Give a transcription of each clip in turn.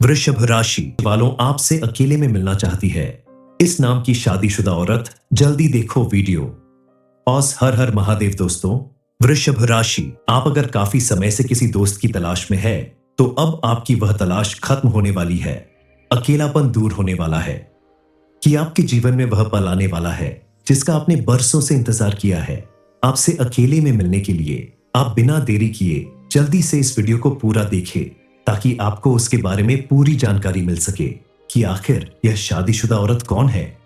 वृषभ राशि वालों आपसे अकेले में मिलना चाहती है। इस नाम की शादीशुदा औरत, जल्दी देखो वीडियो। पॉज। हर हर महादेव दोस्तों। वृषभ राशि, आप अगर काफी समय से किसी दोस्त की तलाश में है तो अब आपकी वह तलाश खत्म होने वाली है। अकेलापन दूर होने वाला है कि आपके जीवन में वह पल आने वाला है जिसका आपने बरसों से इंतजार किया है। आपसे अकेले में मिलने के लिए आप बिना देरी किए जल्दी से इस वीडियो को पूरा देखें ताकि आपको उसके बारे में पूरी जानकारी मिल सके कि आखिर यह शादीशुदा औरत कौन है,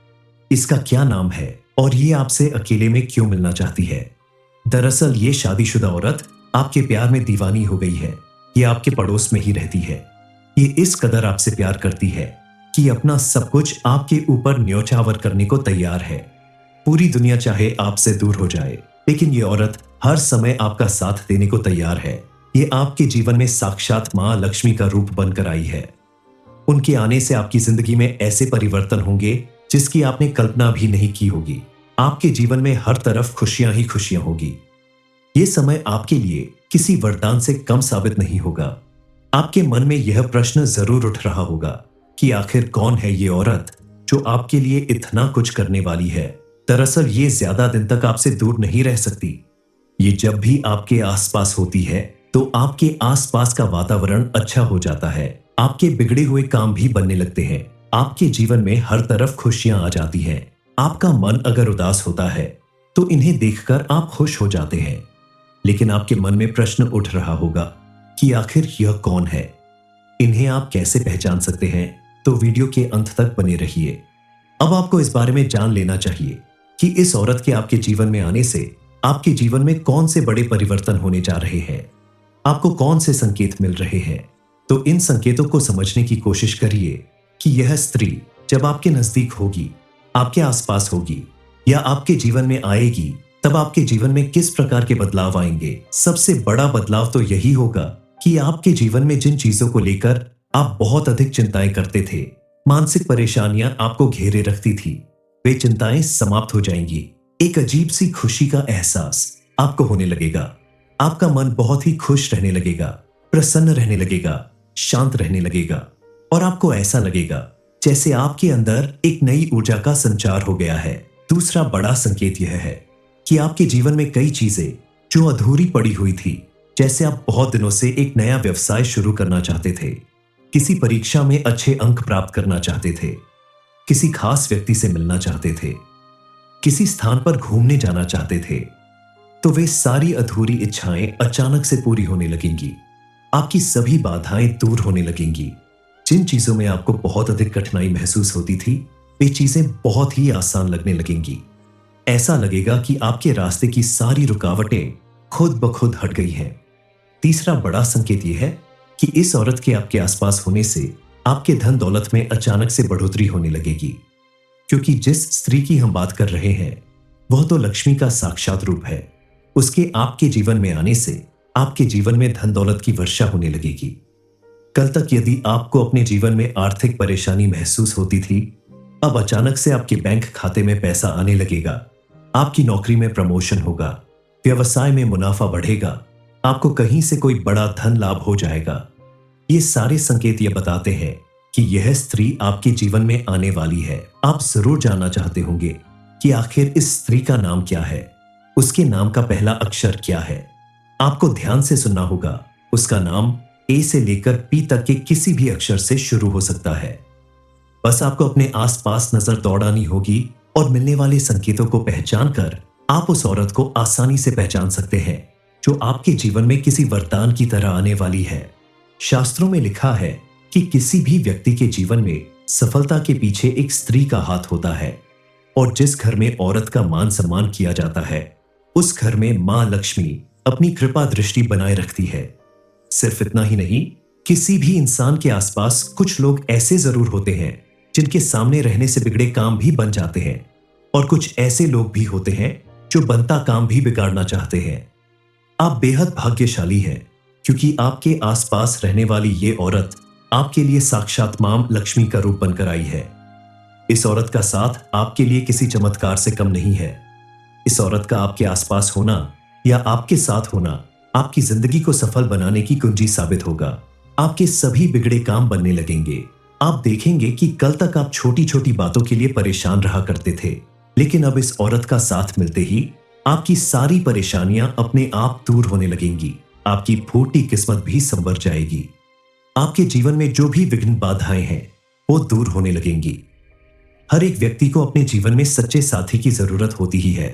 इसका क्या नाम है और ये आपसे अकेले में क्यों मिलना चाहती है। दरअसल ये शादीशुदा औरत आपके प्यार में दीवानी हो गई है। ये आपके पड़ोस में ही रहती है। ये इस कदर आपसे प्यार करती है कि अपना सब कुछ आपके ऊपर न्योछावर करने को तैयार है। पूरी दुनिया चाहे आपसे दूर हो जाए, लेकिन ये औरत हर समय आपका साथ देने को तैयार है। ये आपके जीवन में साक्षात मां लक्ष्मी का रूप बनकर आई है। उनके आने से आपकी जिंदगी में ऐसे परिवर्तन होंगे जिसकी आपने कल्पना भी नहीं की होगी। आपके जीवन में हर तरफ खुशियां ही खुशियां होगी। ये समय आपके लिए किसी वरदान से कम साबित नहीं होगा। आपके मन में यह प्रश्न जरूर उठ रहा होगा कि आखिर कौन है ये औरत जो आपके लिए इतना कुछ करने वाली है। दरअसल ये ज्यादा दिन तक आपसे दूर नहीं रह सकती। ये जब भी आपके आसपास होती है तो आपके आसपास का वातावरण अच्छा हो जाता है। आपके बिगड़े हुए काम भी बनने लगते हैं। आपके जीवन में हर तरफ खुशियां आ जाती हैं। आपका मन अगर उदास होता है तो इन्हें देखकर आप खुश हो जाते हैं। लेकिन आपके मन में प्रश्न उठ रहा होगा कि आखिर यह कौन है, इन्हें आप कैसे पहचान सकते हैं। तो वीडियो के अंत तक बने रहिए। अब आपको इस बारे में जान लेना चाहिए कि इस औरत के आपके जीवन में आने से आपके जीवन में कौन से बड़े परिवर्तन होने जा रहे हैं, आपको कौन से संकेत मिल रहे हैं। तो इन संकेतों को समझने की कोशिश करिए कि यह स्त्री जब आपके नजदीक होगी, आपके आसपास होगी या आपके जीवन में आएगी, तब आपके जीवन में किस प्रकार के बदलाव आएंगे। सबसे बड़ा बदलाव तो यही होगा कि आपके जीवन में जिन चीजों को लेकर आप बहुत अधिक चिंताएं करते थे, मानसिक परेशानियां आपको घेरे रखती थी, वे चिंताएं समाप्त हो जाएंगी। एक अजीब सी खुशी का एहसास आपको होने लगेगा। आपका मन बहुत ही खुश रहने लगेगा, प्रसन्न रहने लगेगा, शांत रहने लगेगा और आपको ऐसा लगेगा जैसे आपके अंदर एक नई ऊर्जा का संचार हो गया है। दूसरा बड़ा संकेत यह है कि आपके जीवन में कई चीजें जो अधूरी पड़ी हुई थी, जैसे आप बहुत दिनों से एक नया व्यवसाय शुरू करना चाहते थे, किसी परीक्षा में अच्छे अंक प्राप्त करना चाहते थे, किसी खास व्यक्ति से मिलना चाहते थे, किसी स्थान पर घूमने जाना चाहते थे, तो वे सारी अधूरी इच्छाएं अचानक से पूरी होने लगेंगी। आपकी सभी बाधाएं दूर होने लगेंगी। जिन चीजों में आपको बहुत अधिक कठिनाई महसूस होती थी, वे चीजें बहुत ही आसान लगने लगेंगी। ऐसा लगेगा कि आपके रास्ते की सारी रुकावटें खुद ब खुद हट गई हैं। तीसरा बड़ा संकेत यह है कि इस औरत के आपके आसपास होने से आपके धन दौलत में अचानक से बढ़ोतरी होने लगेगी, क्योंकि जिस स्त्री की हम बात कर रहे हैं वह तो लक्ष्मी का साक्षात रूप है। उसके आपके जीवन में आने से आपके जीवन में धन दौलत की वर्षा होने लगेगी। कल तक यदि आपको अपने जीवन में आर्थिक परेशानी महसूस होती थी, अब अचानक से आपके बैंक खाते में पैसा आने लगेगा। आपकी नौकरी में प्रमोशन होगा, व्यवसाय में मुनाफा बढ़ेगा, आपको कहीं से कोई बड़ा धन लाभ हो जाएगा। ये सारे संकेत ये बताते हैं कि यह स्त्री आपके जीवन में आने वाली है। आप जरूर जानना चाहते होंगे कि आखिर इस स्त्री का नाम क्या है, उसके नाम का पहला अक्षर क्या है। आपको ध्यान से सुनना होगा। उसका नाम ए से लेकर पी तक के किसी भी अक्षर से शुरू हो सकता है। बस आपको अपने आसपास नजर दौड़ानी होगी और मिलने वाले संकेतों को पहचान कर आप उस औरत को आसानी से पहचान सकते हैं जो आपके जीवन में किसी वरदान की तरह आने वाली है। शास्त्रों में लिखा है कि किसी भी व्यक्ति के जीवन में सफलता के पीछे एक स्त्री का हाथ होता है, और जिस घर में औरत का मान सम्मान किया जाता है उस घर में मां लक्ष्मी अपनी कृपा दृष्टि बनाए रखती है। सिर्फ इतना ही नहीं, किसी भी इंसान के आसपास कुछ लोग ऐसे जरूर होते हैं जिनके सामने रहने से बिगड़े काम भी बन जाते हैं, और कुछ ऐसे लोग भी होते हैं जो बनता काम भी बिगाड़ना चाहते हैं। आप बेहद भाग्यशाली हैं क्योंकि आपके आसपास रहने वाली ये औरत आपके लिए साक्षात मां लक्ष्मी का रूप बनकर आई है। इस औरत का साथ आपके लिए किसी चमत्कार से कम नहीं है। इस औरत का आपके आसपास होना या आपके साथ होना आपकी जिंदगी को सफल बनाने की कुंजी साबित होगा। आपके सभी बिगड़े काम बनने लगेंगे। आप देखेंगे कि कल तक आप छोटी छोटी बातों के लिए परेशान रहा करते थे, लेकिन अब इस औरत का साथ मिलते ही आपकी सारी परेशानियां अपने आप दूर होने लगेंगी। आपकी फूटी किस्मत भी संवर जाएगी। आपके जीवन में जो भी विघ्न बाधाएं हैं वो दूर होने लगेंगी। हर एक व्यक्ति को अपने जीवन में सच्चे साथी की जरूरत होती ही है।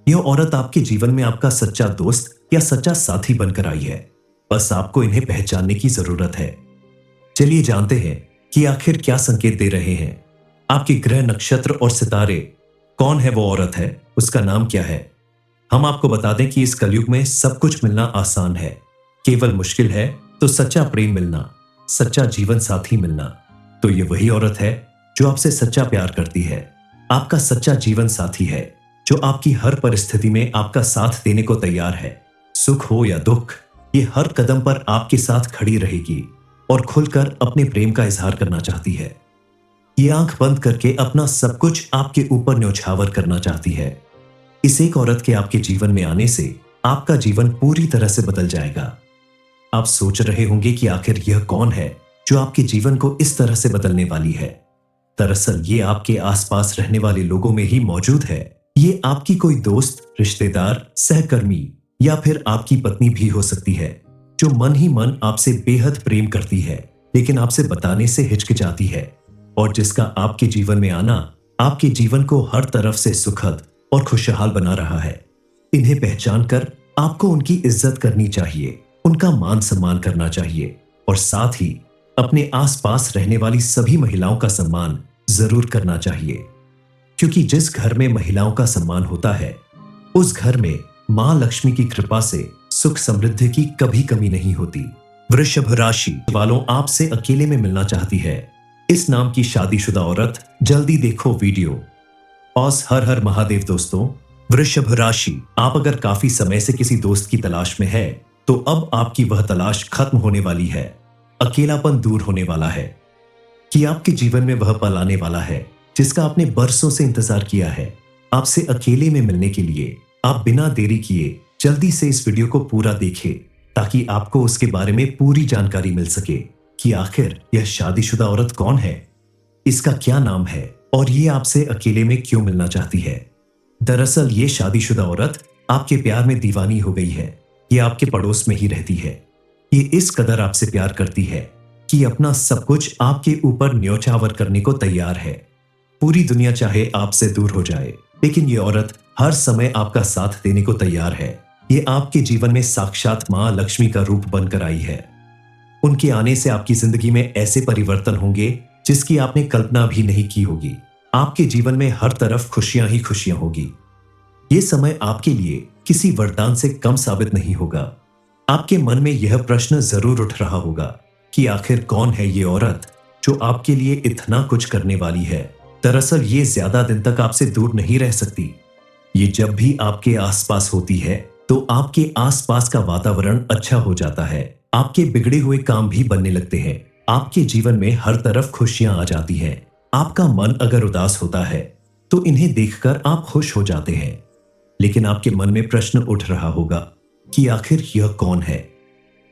यह औरत आपके जीवन में आपका सच्चा दोस्त या सच्चा साथी बनकर आई है। बस आपको इन्हें पहचानने की जरूरत है। चलिए जानते हैं कि आखिर क्या संकेत दे रहे हैं आपके ग्रह, नक्षत्र और सितारे। कौन है वो औरत है, उसका नाम क्या है। हम आपको बता दें कि इस कलयुग में सब कुछ मिलना आसान है। केवल मुश्किल है तो सच्चा प्रेम मिलना, सच्चा जीवन साथी मिलना। तो ये वही औरत है जो आपसे सच्चा प्यार करती है, आपका सच्चा जीवन साथी है, जो आपकी हर परिस्थिति में आपका साथ देने को तैयार है। सुख हो या दुख, ये हर कदम पर आपके साथ खड़ी रहेगी और खुलकर अपने प्रेम का इजहार करना चाहती है। ये आंख बंद करके अपना सब कुछ आपके ऊपर न्यौछावर करना चाहती है। इस एक औरत के आपके जीवन में आने से आपका जीवन पूरी तरह से बदल जाएगा। आप सोच रहे होंगे कि आखिर यह कौन है जो आपके जीवन को इस तरह से बदलने वाली है। दरअसल ये आपके आसपास रहने वाले लोगों में ही मौजूद है। ये आपकी कोई दोस्त, रिश्तेदार, सहकर्मी या फिर आपकी पत्नी भी हो सकती है, जो मन ही मन आपसे बेहद प्रेम करती है, लेकिन आपसे बताने से हिचकिचाती है, और जिसका आपके जीवन में आना आपके जीवन को हर तरफ से सुखद और खुशहाल बना रहा है। इन्हें पहचान कर आपको उनकी इज्जत करनी चाहिए, उनका मान सम्मान करना चाहिए, और साथ ही अपने आसपास रहने वाली सभी महिलाओं का सम्मान जरूर करना चाहिए, क्योंकि जिस घर में महिलाओं का सम्मान होता है उस घर में मां लक्ष्मी की कृपा से सुख समृद्धि की कभी कमी नहीं होती। वृषभ राशि वालों, आपसे अकेले में मिलना चाहती है इस नाम की शादीशुदा औरत। जल्दी देखो वीडियो। और हर हर महादेव दोस्तों। वृषभ राशि, आप अगर काफी समय से किसी दोस्त की तलाश में है तो अब आपकी वह तलाश खत्म होने वाली है। अकेलापन दूर होने वाला है कि आपके जीवन में वह पल आने वाला है जिसका आपने बरसों से इंतजार किया है। आपसे अकेले में मिलने के लिए आप बिना देरी किए जल्दी से इस वीडियो को पूरा देखें, ताकि आपको उसके बारे में पूरी जानकारी मिल सके कि आखिर यह शादीशुदा औरत कौन है, इसका क्या नाम है और ये आपसे अकेले में क्यों मिलना चाहती है। दरअसल ये शादीशुदा औरत आपके प्यार में दीवानी हो गई है। ये आपके पड़ोस में ही रहती है। ये इस कदर आपसे प्यार करती है कि अपना सब कुछ आपके ऊपर न्यौछावर करने को तैयार है। पूरी दुनिया चाहे आपसे दूर हो जाए, लेकिन ये औरत हर समय आपका साथ देने को तैयार है। ये आपके जीवन में साक्षात मां लक्ष्मी का रूप बनकर आई है। उनके आने से आपकी जिंदगी में ऐसे परिवर्तन होंगे जिसकी आपने कल्पना भी नहीं की होगी। आपके जीवन में हर तरफ खुशियां ही खुशियां होगी। ये समय आपके लिए किसी वरदान से कम साबित नहीं होगा। आपके मन में यह प्रश्न जरूर उठ रहा होगा कि आखिर कौन है ये औरत जो आपके लिए इतना कुछ करने वाली है। दरअसल ये ज्यादा दिन तक आपसे दूर नहीं रह सकती। ये जब भी आपके आसपास होती है तो आपके आसपास का वातावरण अच्छा हो जाता है। आपके बिगड़े हुए काम भी बनने लगते हैं। आपके जीवन में हर तरफ खुशियां आ जाती हैं। आपका मन अगर उदास होता है तो इन्हें देखकर आप खुश हो जाते हैं। लेकिन आपके मन में प्रश्न उठ रहा होगा कि आखिर यह कौन है,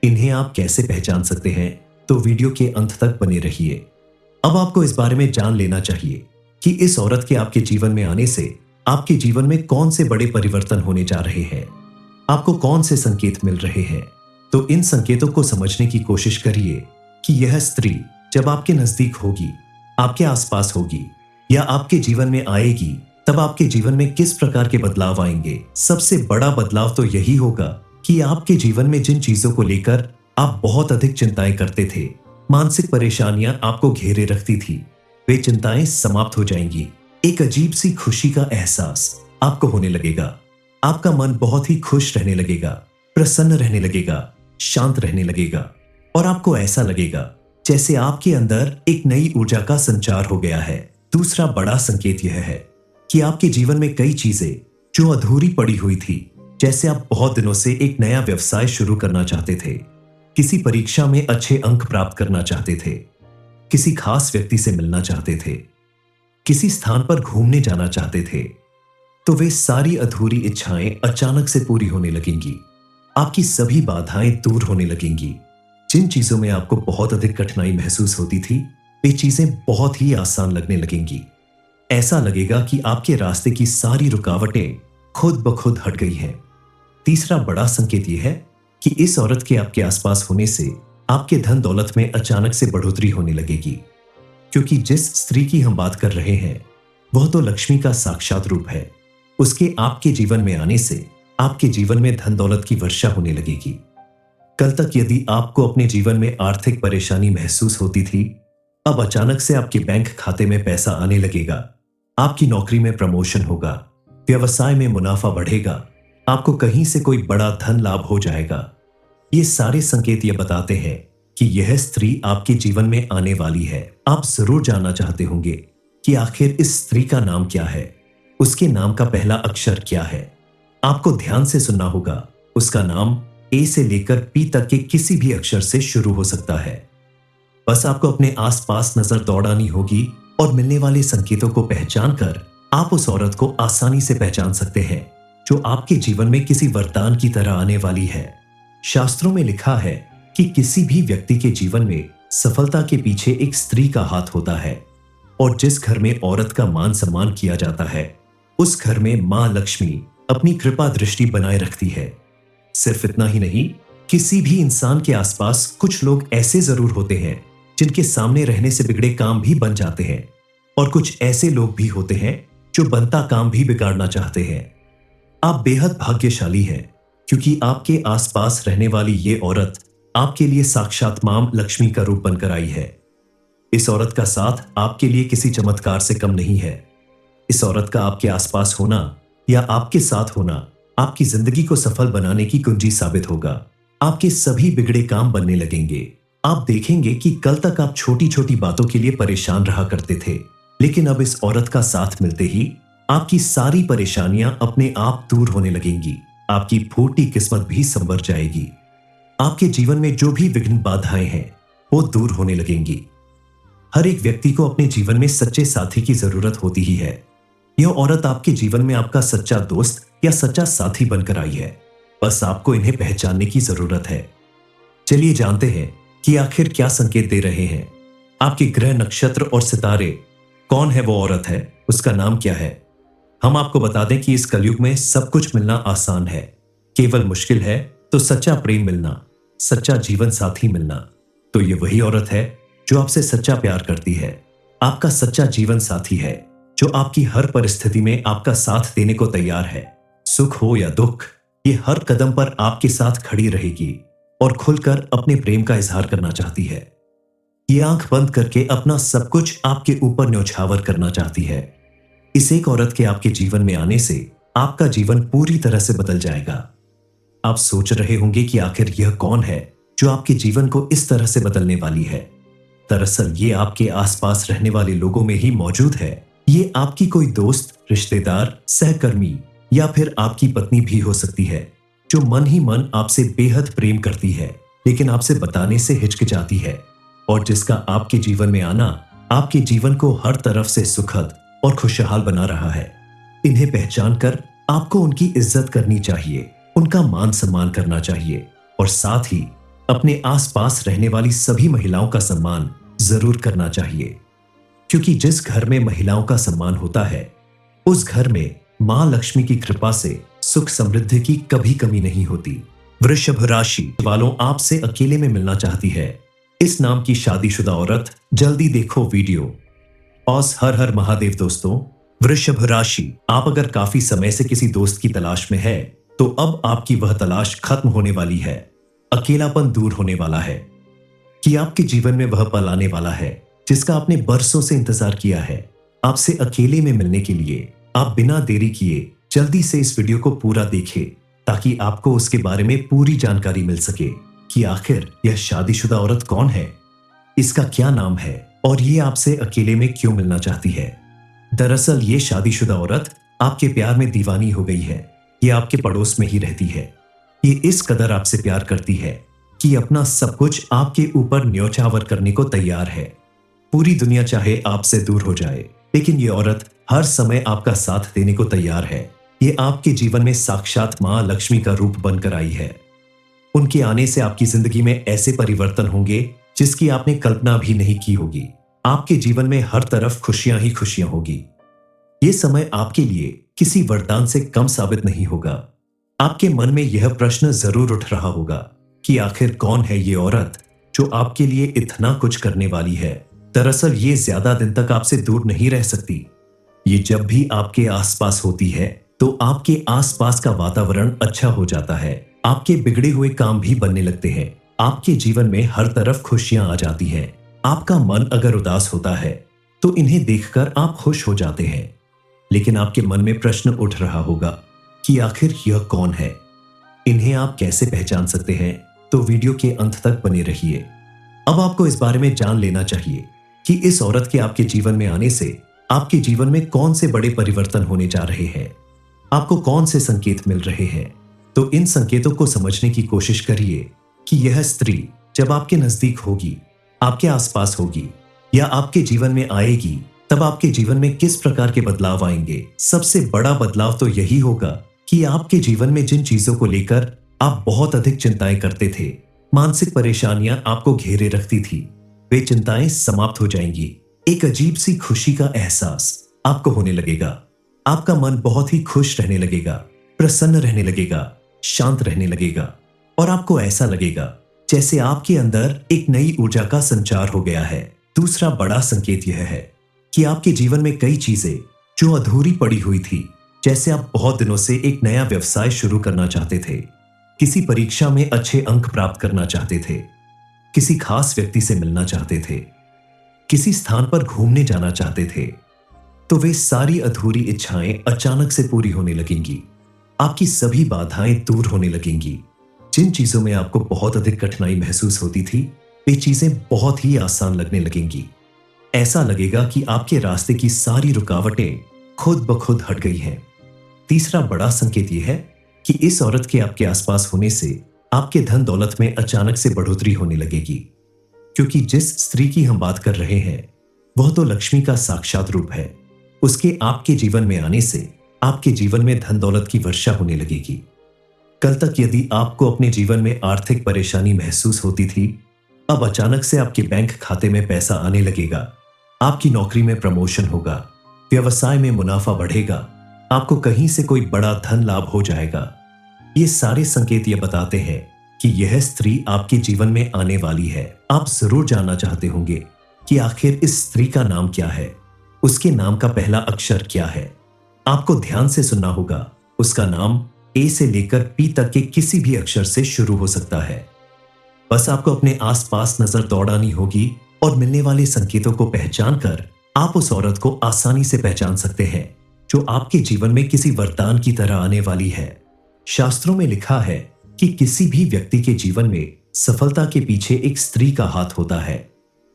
इन्हें आप कैसे पहचान सकते हैं। तो वीडियो के अंत तक बने रहिए। अब आपको इस बारे में जान लेना चाहिए कि इस औरत के आपके जीवन में आने से आपके जीवन में कौन से बड़े परिवर्तन होने जा रहे हैं, आपको कौन से संकेत मिल रहे हैं। तो इन संकेतों को समझने की कोशिश करिए कि यह स्त्री जब आपके नजदीक होगी, आपके आसपास होगी या आपके जीवन में आएगी, तब आपके जीवन में किस प्रकार के बदलाव आएंगे। सबसे बड़ा बदलाव तो यही होगा कि आपके जीवन में जिन चीजों को लेकर आप बहुत अधिक चिंताएं करते थे, मानसिक परेशानियां आपको घेरे रखती थी, वे चिंताएं समाप्त हो जाएंगी। एक अजीब सी खुशी का एहसास आपको होने लगेगा। आपका मन बहुत ही खुश रहने लगेगा, प्रसन्न रहने लगेगा, शांत रहने लगेगा, और आपको ऐसा लगेगा जैसे आपके अंदर एक नई ऊर्जा का संचार हो गया है। दूसरा बड़ा संकेत यह है कि आपके जीवन में कई चीजें जो अधूरी पड़ी हुई थी, जैसे आप बहुत दिनों से एक नया व्यवसाय शुरू करना चाहते थे, किसी परीक्षा में अच्छे अंक प्राप्त करना चाहते थे, किसी खास व्यक्ति से मिलना चाहते थे, किसी स्थान पर घूमने जाना चाहते थे, तो वे सारी अधूरी इच्छाएं अचानक से पूरी होने लगेंगी। आपकी सभी बाधाएं दूर होने लगेंगी। जिन चीजों में आपको बहुत अधिक कठिनाई महसूस होती थी, वे चीजें बहुत ही आसान लगने लगेंगी। ऐसा लगेगा कि आपके रास्ते की सारी रुकावटें खुद ब खुद हट गई हैं। तीसरा बड़ा संकेत यह है कि इस औरत के आपके आसपास होने से आपके धन दौलत में अचानक से बढ़ोतरी होने लगेगी, क्योंकि जिस स्त्री की हम बात कर रहे हैं वह तो लक्ष्मी का साक्षात रूप है। उसके आपके जीवन में आने से आपके जीवन में धन दौलत की वर्षा होने लगेगी। कल तक यदि आपको अपने जीवन में आर्थिक परेशानी महसूस होती थी, अब अचानक से आपके बैंक खाते में पैसा आने लगेगा। आपकी नौकरी में प्रमोशन होगा, व्यवसाय में मुनाफा बढ़ेगा, आपको कहीं से कोई बड़ा धन लाभ हो जाएगा। ये सारे संकेत ये बताते हैं कि यह स्त्री आपके जीवन में आने वाली है। आप जरूर जानना चाहते होंगे कि आखिर इस स्त्री का नाम क्या है, उसके नाम का पहला अक्षर क्या है। आपको ध्यान से सुनना होगा। उसका नाम ए से लेकर पी तक के किसी भी अक्षर से शुरू हो सकता है। बस आपको अपने आसपास नजर दौड़ानी होगी और मिलने वाले संकेतों को पहचान कर आप उस औरत को आसानी से पहचान सकते हैं जो आपके जीवन में किसी वरदान की तरह आने वाली है। शास्त्रों में लिखा है कि किसी भी व्यक्ति के जीवन में सफलता के पीछे एक स्त्री का हाथ होता है, और जिस घर में औरत का मान सम्मान किया जाता है उस घर में मां लक्ष्मी अपनी कृपा दृष्टि बनाए रखती है। सिर्फ इतना ही नहीं, किसी भी इंसान के आसपास कुछ लोग ऐसे जरूर होते हैं जिनके सामने रहने से बिगड़े काम भी बन जाते हैं, और कुछ ऐसे लोग भी होते हैं जो बनता काम भी बिगाड़ना चाहते हैं। आप बेहद भाग्यशाली हैं, क्योंकि आपके आसपास रहने वाली ये औरत आपके लिए साक्षात मां लक्ष्मी का रूप बनकर आई है। इस औरत का साथ आपके लिए किसी चमत्कार से कम नहीं है। इस औरत का आपके आसपास होना या आपके साथ होना आपकी जिंदगी को सफल बनाने की कुंजी साबित होगा। आपके सभी बिगड़े काम बनने लगेंगे। आप देखेंगे कि कल तक आप छोटी छोटी बातों के लिए परेशान रहा करते थे, लेकिन अब इस औरत का साथ मिलते ही आपकी सारी परेशानियां अपने आप दूर होने लगेंगी। आपकी फूटी किस्मत भी संवर जाएगी। आपके जीवन में जो भी विघ्न बाधाएं हैं वो दूर होने लगेंगी। हर एक व्यक्ति को अपने जीवन में सच्चे साथी की जरूरत होती ही है। यह औरत आपके जीवन में आपका सच्चा दोस्त या सच्चा साथी बनकर आई है। बस आपको इन्हें पहचानने की जरूरत है। चलिए जानते हैं कि आखिर क्या संकेत दे रहे हैं आपके ग्रह, नक्षत्र और सितारे। कौन है वो औरत है, उसका नाम क्या है। हम आपको बता दें कि इस कलयुग में सब कुछ मिलना आसान है, केवल मुश्किल है तो सच्चा प्रेम मिलना, सच्चा जीवन साथी मिलना। तो ये वही औरत है जो आपसे सच्चा प्यार करती है, आपका सच्चा जीवन साथी है, जो आपकी हर परिस्थिति में आपका साथ देने को तैयार है। सुख हो या दुख, ये हर कदम पर आपके साथ खड़ी रहेगी और खुलकर अपने प्रेम का इजहार करना चाहती है। ये आंख बंद करके अपना सब कुछ आपके ऊपर न्यौछावर करना चाहती है। इस एक औरत के आपके जीवन में आने से आपका जीवन पूरी तरह से बदल जाएगा। आप सोच रहे होंगे कि आखिर यह कौन है जो आपके जीवन को इस तरह से बदलने वाली है। दरअसल ये आपके आसपास रहने वाले लोगों में ही मौजूद है। ये आपकी कोई दोस्त, रिश्तेदार, सहकर्मी या फिर आपकी पत्नी भी हो सकती है, जो मन ही मन आपसे बेहद प्रेम करती है, लेकिन आपसे बताने से हिचकिचाती है, और जिसका आपके जीवन में आना आपके जीवन को हर तरफ से सुखद और खुशहाल बना रहा है। इन्हें पहचान कर आपको उनकी इज्जत करनी चाहिए, उनका मान सम्मान करना चाहिए, और साथ ही अपने आसपास रहने वाली सभी महिलाओं का सम्मान जरूर करना चाहिए, क्योंकि जिस घर में महिलाओं का सम्मान होता है उस घर में मां लक्ष्मी की कृपा से सुख समृद्धि की कभी कमी नहीं होती। वृषभ राशि वालों, आपसे अकेले में मिलना चाहती है इस नाम की शादीशुदा औरत। जल्दी देखो वीडियो। ऑस हर हर महादेव दोस्तों। वृषभ राशि, आप अगर काफी समय से किसी दोस्त की तलाश में है तो अब आपकी वह तलाश खत्म होने वाली है। अकेलापन दूर होने वाला है कि आपके जीवन में वह पल आने वाला है जिसका आपने बरसों से इंतजार किया है। आपसे अकेले में मिलने के लिए आप बिना देरी किए जल्दी से इस वीडियो को पूरा देखें, ताकि आपको उसके बारे में पूरी जानकारी मिल सके कि आखिर यह शादीशुदा औरत कौन है, इसका क्या नाम है और ये आपसे अकेले में क्यों मिलना चाहती है। दरअसल ये शादीशुदा औरत आपके प्यार में दीवानी हो गई है। ये आपके पड़ोस में ही रहती है। ये इस कदर आपसे प्यार करती है कि अपना सब कुछ आपके ऊपर न्यौछावर करने को तैयार है। पूरी दुनिया चाहे आपसे दूर हो जाए, लेकिन ये औरत हर समय आपका साथ देने को तैयार है। ये आपके जीवन में साक्षात मां लक्ष्मी का रूप बनकर आई है। उनके आने से आपकी जिंदगी में ऐसे परिवर्तन होंगे जिसकी आपने कल्पना भी नहीं की होगी। आपके जीवन में हर तरफ खुशियां ही खुशियां होगी। ये समय आपके लिए किसी वरदान से कम साबित नहीं होगा। आपके मन में यह प्रश्न जरूर उठ रहा होगा कि आखिर कौन है ये औरत जो आपके लिए इतना कुछ करने वाली है। दरअसल ये ज्यादा दिन तक आपसे दूर नहीं रह सकती। ये जब भी आपके आसपास होती है तो आपके आसपास का वातावरण अच्छा हो जाता है। आपके बिगड़े हुए काम भी बनने लगते हैं। आपके जीवन में हर तरफ खुशियां आ जाती हैं। आपका मन अगर उदास होता है तो इन्हें देखकर आप खुश हो जाते हैं। लेकिन आपके मन में प्रश्न उठ रहा होगा कि आखिर यह कौन है, इन्हें आप कैसे पहचान सकते हैं। तो वीडियो के अंत तक बने रहिए। अब आपको इस बारे में जान लेना चाहिए कि इस औरत के आपके जीवन में आने से आपके जीवन में कौन से बड़े परिवर्तन होने जा रहे हैं, आपको कौन से संकेत मिल रहे हैं। तो इन संकेतों को समझने की कोशिश करिए कि यह स्त्री जब आपके नजदीक होगी, आपके आसपास होगी या आपके जीवन में आएगी, तब आपके जीवन में किस प्रकार के बदलाव आएंगे। सबसे बड़ा बदलाव तो यही होगा कि आपके जीवन में जिन चीजों को लेकर आप बहुत अधिक चिंताएं करते थे, मानसिक परेशानियां आपको घेरे रखती थी, वे चिंताएं समाप्त हो जाएंगी। एक अजीब सी खुशी का एहसास आपको होने लगेगा। आपका मन बहुत ही खुश रहने लगेगा, प्रसन्न रहने लगेगा, शांत रहने लगेगा और आपको ऐसा लगेगा जैसे आपके अंदर एक नई ऊर्जा का संचार हो गया है। दूसरा बड़ा संकेत यह है कि आपके जीवन में कई चीजें जो अधूरी पड़ी हुई थी, जैसे आप बहुत दिनों से एक नया व्यवसाय शुरू करना चाहते थे, किसी परीक्षा में अच्छे अंक प्राप्त करना चाहते थे, किसी खास व्यक्ति से मिलना चाहते थे, किसी स्थान पर घूमने जाना चाहते थे, तो वे सारी अधूरी इच्छाएं अचानक से पूरी होने लगेंगी। आपकी सभी बाधाएं दूर होने लगेंगी। जिन चीजों में आपको बहुत अधिक कठिनाई महसूस होती थी, वे चीजें बहुत ही आसान लगने लगेंगी। ऐसा लगेगा कि आपके रास्ते की सारी रुकावटें खुद ब खुद हट गई हैं। तीसरा बड़ा संकेत यह है कि इस औरत के आपके आसपास होने से आपके धन दौलत में अचानक से बढ़ोतरी होने लगेगी, क्योंकि जिस स्त्री की हम बात कर रहे हैं वह तो लक्ष्मी का साक्षात रूप है। उसके आपके जीवन में आने से आपके जीवन में धन दौलत की वर्षा होने लगेगी। कल तक यदि आपको अपने जीवन में आर्थिक परेशानी महसूस होती थी, अब अचानक से आपके बैंक खाते में पैसा आने लगेगा। आपकी नौकरी में प्रमोशन होगा, व्यवसाय में मुनाफा बढ़ेगा, आपको कहीं से कोई बड़ा धन लाभ हो जाएगा। ये सारे संकेत ये बताते हैं कि यह स्त्री आपके जीवन में आने वाली है। आप जरूर जानना चाहते होंगे कि आखिर इस स्त्री का नाम क्या है, उसके नाम का पहला अक्षर क्या है। आपको ध्यान से सुनना होगा। उसका नाम ए से लेकर पी तक के किसी भी अक्षर से शुरू हो सकता है। बस आपको अपने आसपास नजर दौड़ानी होगी और मिलने वाले संकेतों को पहचान कर आप उस औरत को आसानी से पहचान सकते हैं जो आपके जीवन में किसी वरदान की तरह आने वाली है। शास्त्रों में लिखा है कि किसी भी व्यक्ति के जीवन में सफलता के पीछे एक स्त्री का हाथ होता है,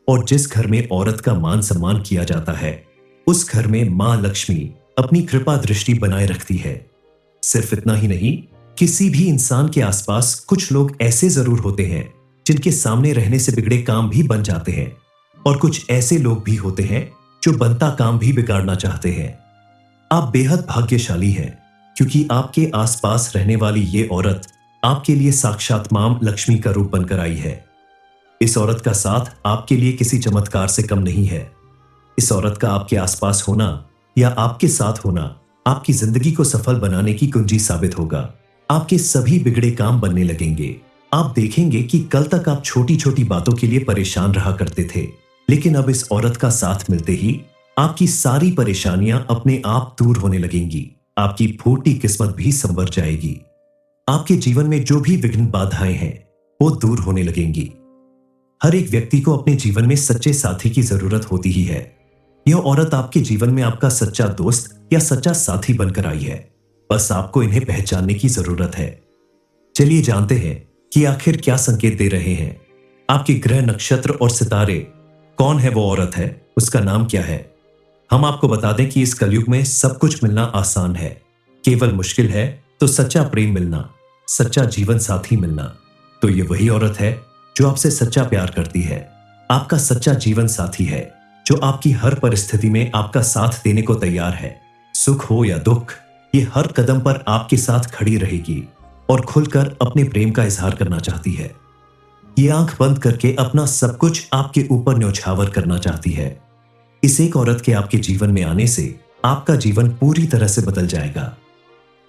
और जिस घर में औरत का मान सम्मान किया जाता है उस घर में मां लक्ष्मी अपनी कृपा दृष्टि बनाए रखती है। सिर्फ इतना ही नहीं, किसी भी इंसान के आसपास कुछ लोग ऐसे जरूर होते हैं जिनके सामने रहने से बिगड़े काम भी बन जाते हैं, और कुछ ऐसे लोग भी होते हैं जो बनता काम भी बिगाड़ना चाहते हैं। आप बेहद भाग्यशाली हैं क्योंकि आपके आसपास रहने वाली ये औरत आपके लिए साक्षात मां लक्ष्मी का रूप बनकर आई है। इस औरत का साथ आपके लिए किसी चमत्कार से कम नहीं है। इस औरत का आपके आसपास होना या आपके साथ होना आपकी जिंदगी को सफल बनाने की कुंजी साबित होगा। आपके सभी बिगड़े काम बनने लगेंगे। आप देखेंगे कि कल तक आप छोटी छोटी बातों के लिए परेशान रहा करते थे, लेकिन अब इस औरत का साथ मिलते ही आपकी सारी परेशानियां अपने आप दूर होने लगेंगी। आपकी फूटी किस्मत भी संवर जाएगी। आपके जीवन में जो भी विघ्न बाधाएं हैं वो दूर होने लगेंगी। हर एक व्यक्ति को अपने जीवन में सच्चे साथी की जरूरत होती ही है। यह औरत आपके जीवन में आपका सच्चा दोस्त या सच्चा साथी बनकर आई है। बस आपको इन्हें पहचानने की जरूरत है। चलिए जानते हैं कि आखिर क्या संकेत दे रहे हैं आपके ग्रह, नक्षत्र और सितारे। कौन है वो औरत है, उसका नाम क्या है। हम आपको बता दें कि इस कलयुग में सब कुछ मिलना आसान है, केवल मुश्किल है तो सच्चा प्रेम मिलना, सच्चा जीवन साथी मिलना। तो ये वही औरत है जो आपसे सच्चा प्यार करती है, आपका सच्चा जीवन साथी है, जो आपकी हर परिस्थिति में आपका साथ देने को तैयार है। सुख हो या दुख, ये हर कदम पर आपके साथ खड़ी रहेगी। और खुलकर अपने प्रेम का इजहार करना चाहती है। ये आंख बंद करके अपना सब कुछ आपके ऊपर न्यौछावर करना चाहती है। इस एक औरत के आपके जीवन में आने से आपका जीवन पूरी तरह से बदल जाएगा।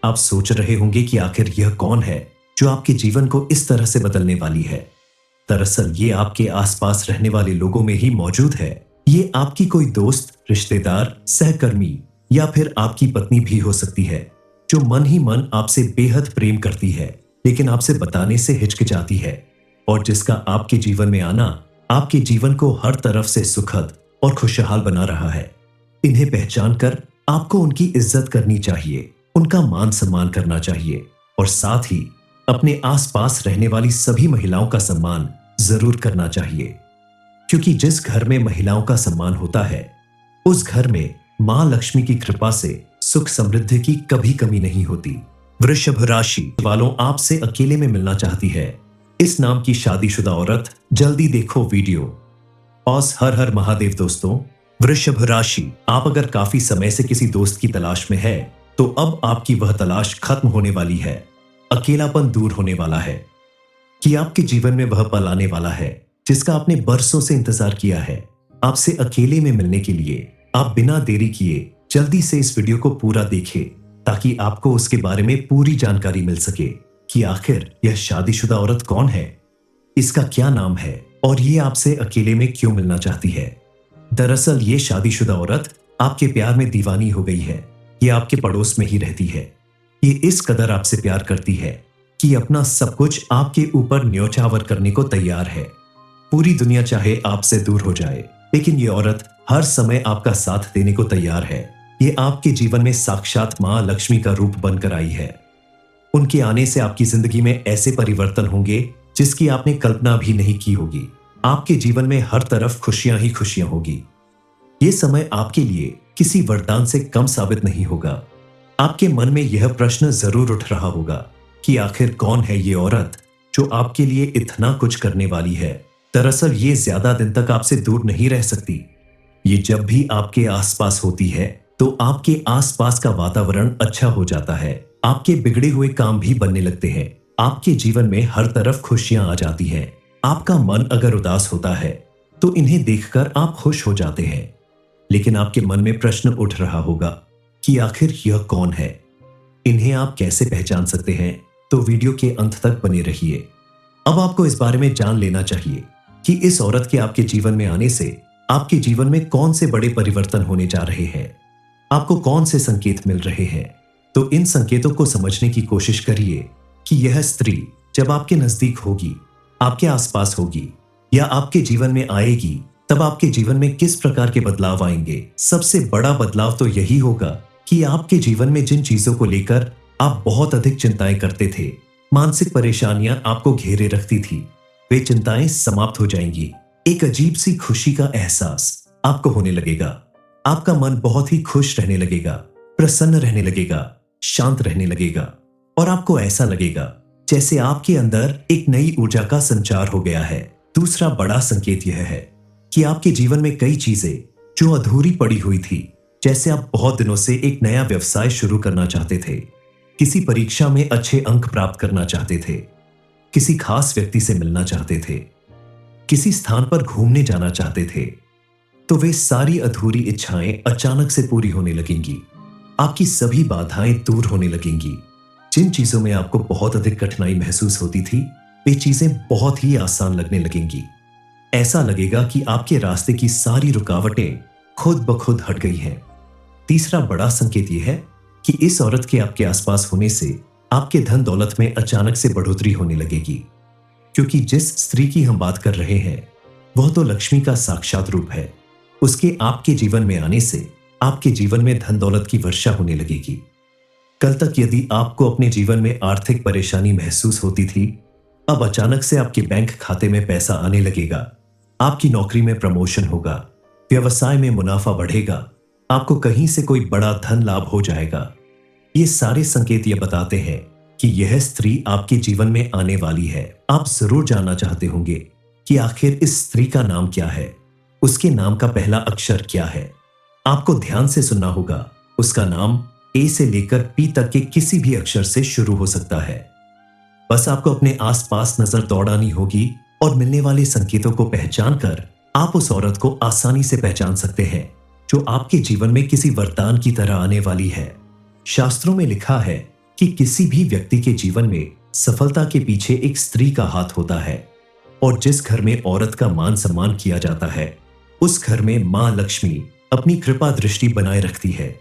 आप सोच रहे होंगे कि आखिर यह कौन है जो आपके जीवन को इस तरह से बदलने वाली है। दरअसल ये आपके आसपास रहने वाले लोगों में ही मौजूद है। ये आपकी कोई दोस्त, रिश्तेदार, सहकर्मी या फिर आपकी पत्नी भी हो सकती है, जो मन ही मन आपसे बेहद प्रेम करती है, लेकिन आपसे बताने से हिचकिचाती है, और जिसका आपके जीवन में आना आपके जीवन को हर तरफ से सुखद और खुशहाल बना रहा है। इन्हें पहचान कर आपको उनकी इज्जत करनी चाहिए, उनका मान सम्मान करना चाहिए और साथ ही अपने आसपास रहने वाली सभी महिलाओं का सम्मान जरूर करना चाहिए, क्योंकि जिस घर में महिलाओं का सम्मान होता है उस घर में मां लक्ष्मी की कृपा से सुख समृद्धि की कभी कमी नहीं होती। वृषभ राशि वालों, आपसे अकेले में मिलना चाहती है इस नाम की शादीशुदा औरत। जल्दी देखो वीडियो। और हर हर महादेव दोस्तों, वृषभ राशि, आप अगर काफी समय से किसी दोस्त की तलाश में है तो अब आपकी वह तलाश खत्म होने वाली है। अकेलापन दूर होने वाला है कि आपके जीवन में वह पल आने वाला है जिसका आपने बरसों से इंतजार किया है। आपसे अकेले में मिलने के लिए आप बिना देरी किए जल्दी से इस वीडियो को पूरा देखें, ताकि आपको उसके बारे में पूरी जानकारी मिल सके कि आखिर यह शादीशुदा औरत कौन है, इसका क्या नाम है और ये आपसे अकेले में क्यों मिलना चाहती है। दरअसल ये शादीशुदा औरत आपके प्यार में दीवानी हो गई है। ये आपके पड़ोस में ही रहती है। ये इस कदर आपसे प्यार करती है कि अपना सब कुछ आपके ऊपर न्यौछावर करने को तैयार है। पूरी दुनिया चाहे आपसे दूर हो जाए, लेकिन ये औरत हर समय आपका साथ देने को तैयार है। ये आपके जीवन में साक्षात मां लक्ष्मी का रूप बनकर आई है। उनके आने से आपकी जिंदगी में ऐसे परिवर्तन होंगे जिसकी आपने कल्पना भी नहीं की होगी। आपके जीवन में हर तरफ खुशियां ही खुशियां होगी। ये समय आपके लिए किसी वरदान से कम साबित नहीं होगा। आपके मन में यह प्रश्न जरूर उठ रहा होगा कि आखिर कौन है ये औरत जो आपके लिए इतना कुछ करने वाली है। दरअसल ये ज्यादा दिन तक आपसे दूर नहीं रह सकती। ये जब भी आपके आसपास होती है तो आपके आसपास का वातावरण अच्छा हो जाता है। आपके बिगड़े हुए काम भी बनने लगते हैं। आपके जीवन में हर तरफ खुशियां आ जाती हैं। आपका मन अगर उदास होता है तो इन्हें देखकर आप खुश हो जाते हैं। लेकिन आपके मन में प्रश्न उठ रहा होगा कि आखिर यह कौन है, इन्हें आप कैसे पहचान सकते हैं। तो वीडियो के अंत तक बने रहिए। अब आपको इस बारे में जान लेना चाहिए कि इस औरत के आपके जीवन में आने से आपके जीवन में कौन से बड़े परिवर्तन होने जा रहे हैं, आपको कौन से संकेत मिल रहे हैं। तो इन संकेतों को समझने की कोशिश करिए कि यह स्त्री जब आपके नजदीक होगी, आपके आसपास होगी या आपके जीवन में आएगी, तब आपके जीवन में किस प्रकार के बदलाव आएंगे। सबसे बड़ा बदलाव तो यही होगा कि आपके जीवन में जिन चीजों को लेकर आप बहुत अधिक चिंताएं करते थे, मानसिक परेशानियां आपको घेरे रखती थी, वे चिंताएं समाप्त हो जाएंगी। एक अजीब सी खुशी का एहसास आपको होने लगेगा। आपका मन बहुत ही खुश रहने लगेगा, प्रसन्न रहने लगेगा, शांत रहने लगेगा और आपको ऐसा लगेगा जैसे आपके अंदर एक नई ऊर्जा का संचार हो गया है। दूसरा बड़ा संकेत यह है कि आपके जीवन में कई चीजें जो अधूरी पड़ी हुई थी, जैसे आप बहुत दिनों से एक नया व्यवसाय शुरू करना चाहते थे, किसी परीक्षा में अच्छे अंक प्राप्त करना चाहते थे, किसी खास व्यक्ति से मिलना चाहते थे, किसी स्थान पर घूमने जाना चाहते थे, तो वे सारी अधूरी इच्छाएं अचानक से पूरी होने लगेंगी। आपकी सभी बाधाएं दूर होने लगेंगी। जिन चीजों में आपको बहुत अधिक कठिनाई महसूस होती थी, वे चीजें बहुत ही आसान लगने लगेंगी। ऐसा लगेगा कि आपके रास्ते की सारी रुकावटें खुद ब खुद हट गई हैं। तीसरा बड़ा संकेत यह है कि इस औरत के आपके आसपास होने से आपके धन दौलत में अचानक से बढ़ोतरी होने लगेगी, क्योंकि जिस स्त्री की हम बात कर रहे हैं वह तो लक्ष्मी का साक्षात रूप है। उसके आपके जीवन में आने से आपके जीवन में धन दौलत की वर्षा होने लगेगी। कल तक यदि आपको अपने जीवन में आर्थिक परेशानी महसूस होती थी, अब अचानक से आपके बैंक खाते में पैसा आने लगेगा। आपकी नौकरी में प्रमोशन होगा, व्यवसाय में मुनाफा बढ़ेगा, आपको कहीं से कोई बड़ा धन लाभ हो जाएगा। ये सारे संकेत ये बताते हैं कि यह स्त्री आपके जीवन में आने वाली है। आप जरूर जानना चाहते होंगे कि आखिर इस स्त्री का नाम क्या है, उसके नाम का पहला अक्षर क्या है। आपको ध्यान से सुनना होगा। उसका नाम ए से लेकर पी तक के किसी भी अक्षर से शुरू हो सकता है। बस आपको अपने आसपास नजर दौड़ानी होगी और मिलने वाले संकेतों को पहचान कर आप उस औरत को आसानी से पहचान सकते हैं जो आपके जीवन में किसी वरदान की तरह आने वाली है। शास्त्रों में लिखा है कि किसी भी व्यक्ति के जीवन में सफलता के पीछे एक स्त्री का हाथ होता है और जिस घर में औरत का मान सम्मान किया जाता है उस घर में मां लक्ष्मी अपनी कृपा दृष्टि बनाए रखती है।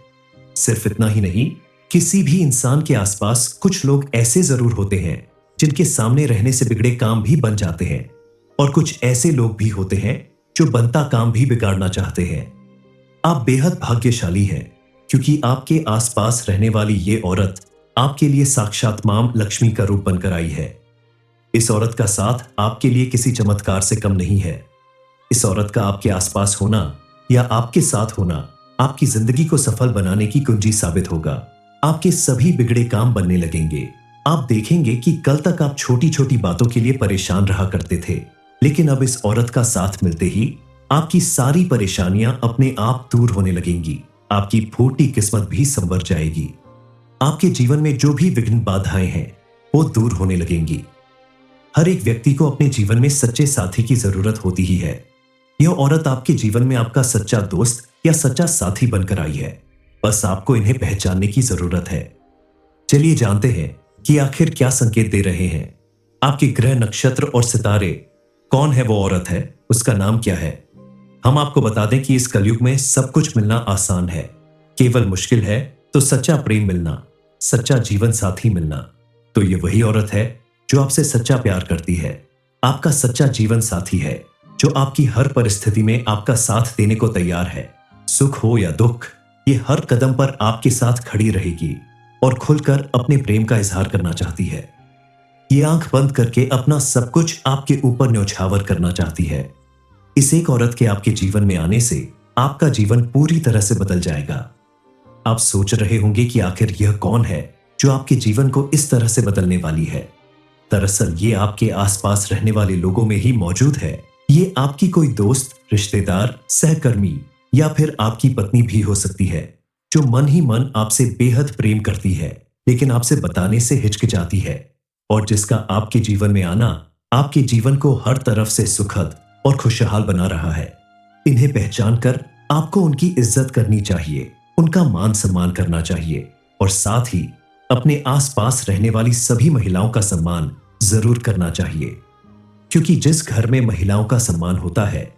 सिर्फ इतना ही नहीं, किसी भी इंसान के आसपास कुछ लोग ऐसे जरूर होते हैं जिनके सामने रहने से बिगड़े काम भी बन जाते हैं और कुछ ऐसे लोग भी होते हैं जो बनता काम भी बिगाड़ना चाहते हैं। आप बेहद भाग्यशाली हैं क्योंकि आपके आसपास रहने वाली ये औरत आपके लिए साक्षात मां लक्ष्मी का रूप बनकर आई है। इस औरत का साथ आपके लिए किसी चमत्कार से कम नहीं है। इस औरत का आपके आसपास होना या आपके साथ होना आपकी जिंदगी को सफल बनाने की कुंजी साबित होगा। आपके सभी बिगड़े काम बनने लगेंगे। आप देखेंगे कि कल तक आप छोटी छोटी बातों के लिए परेशान रहा करते थे, लेकिन अब इस औरत का साथ मिलते ही आपकी सारी परेशानियां अपने आप दूर होने लगेंगी। आपकी फूटी किस्मत भी संवर जाएगी। आपके जीवन में जो भी विघ्न बाधाएं हैं वो दूर होने लगेंगी। हर एक व्यक्ति को अपने जीवन में सच्चे साथी की जरूरत होती ही है। यह औरत आपके जीवन में आपका सच्चा दोस्त या सच्चा साथी बनकर आई है। बस आपको इन्हें पहचानने की जरूरत है। चलिए जानते हैं कि आखिर क्या संकेत दे रहे हैं आपके ग्रह, नक्षत्र और सितारे। कौन है वो औरत है, उसका नाम क्या है? हम आपको बता दें कि इस कलयुग में सब कुछ मिलना आसान है। केवल मुश्किल है तो सच्चा प्रेम मिलना, सच्चा जीवन साथी मिलना। तो ये वही औरत है जो आपसे सच्चा प्यार करती है, आपका सच्चा जीवन साथी है, जो आपकी हर परिस्थिति में आपका साथ देने को तैयार है। सुख हो या दुख, ये हर कदम पर आपके साथ खड़ी रहेगी और खुलकर अपने प्रेम का इजहार करना चाहती है। ये आंख बंद करके अपना सब कुछ आपके ऊपर न्यौछावर करना चाहती है। इस एक औरत के आपके जीवन में आने से आपका जीवन पूरी तरह से बदल जाएगा। आप सोच रहे होंगे कि आखिर यह कौन है जो आपके जीवन को इस तरह से बदलने वाली है। दरअसल ये आपके आसपास रहने वाले लोगों में ही मौजूद है। ये आपकी कोई दोस्त, रिश्तेदार, सहकर्मी या फिर आपकी पत्नी भी हो सकती है जो मन ही मन आपसे बेहद प्रेम करती है लेकिन आपसे बताने से हिचकिचाती है और जिसका आपके जीवन में आना आपके जीवन को हर तरफ से सुखद और खुशहाल बना रहा है। इन्हें पहचान कर आपको उनकी इज्जत करनी चाहिए, उनका मान सम्मान करना चाहिए और साथ ही अपने आसपास रहने वाली सभी महिलाओं का सम्मान जरूर करना चाहिए, क्योंकि जिस घर में महिलाओं का सम्मान होता है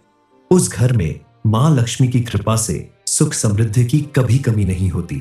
उस घर में मां लक्ष्मी की कृपा से सुख समृद्धि की कभी कमी नहीं होती।